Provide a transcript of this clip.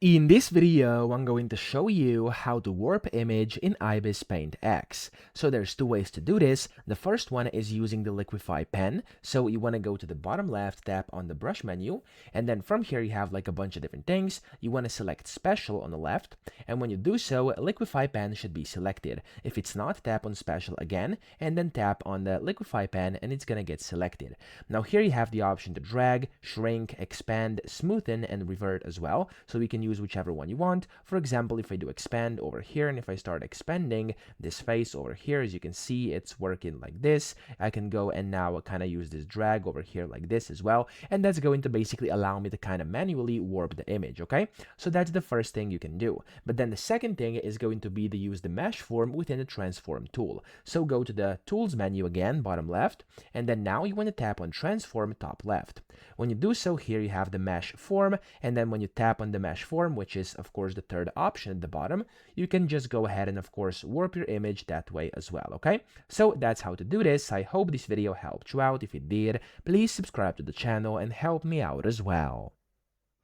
In this video, I'm going to show you how to warp image in ibis Paint X. So there's two ways to do this. The first one is using the liquify pen. So you want to go to the bottom left, tap on the brush menu, and then from here you have like a bunch of different things. You want to select special on the left, and when you do so, liquify pen should be selected. If it's not, tap on special again, and then tap on the liquify pen, and it's gonna get selected. Now here you have the option to drag, shrink, expand, smoothen, and revert as well. So we can use whichever one you want. For example, if I do expand over here, and if I start expanding this face over here, as you can see, it's working like this. I can go and now kind of use this drag over here like this as well, and that's going to basically allow me to kind of manually warp the image. Okay, so that's the first thing you can do. But then the second thing is going to be to use the mesh form within the transform tool. So go to the tools menu again, bottom left, and then now you want to tap on transform, top left. When you do so, here you have the mesh form, and then when you tap on the mesh form, which is of course the third option at the bottom, you can just go ahead and of course warp your image that way as well. Okay, so that's how to do this. I hope this video helped you out. If it did, please subscribe to the channel and help me out as well.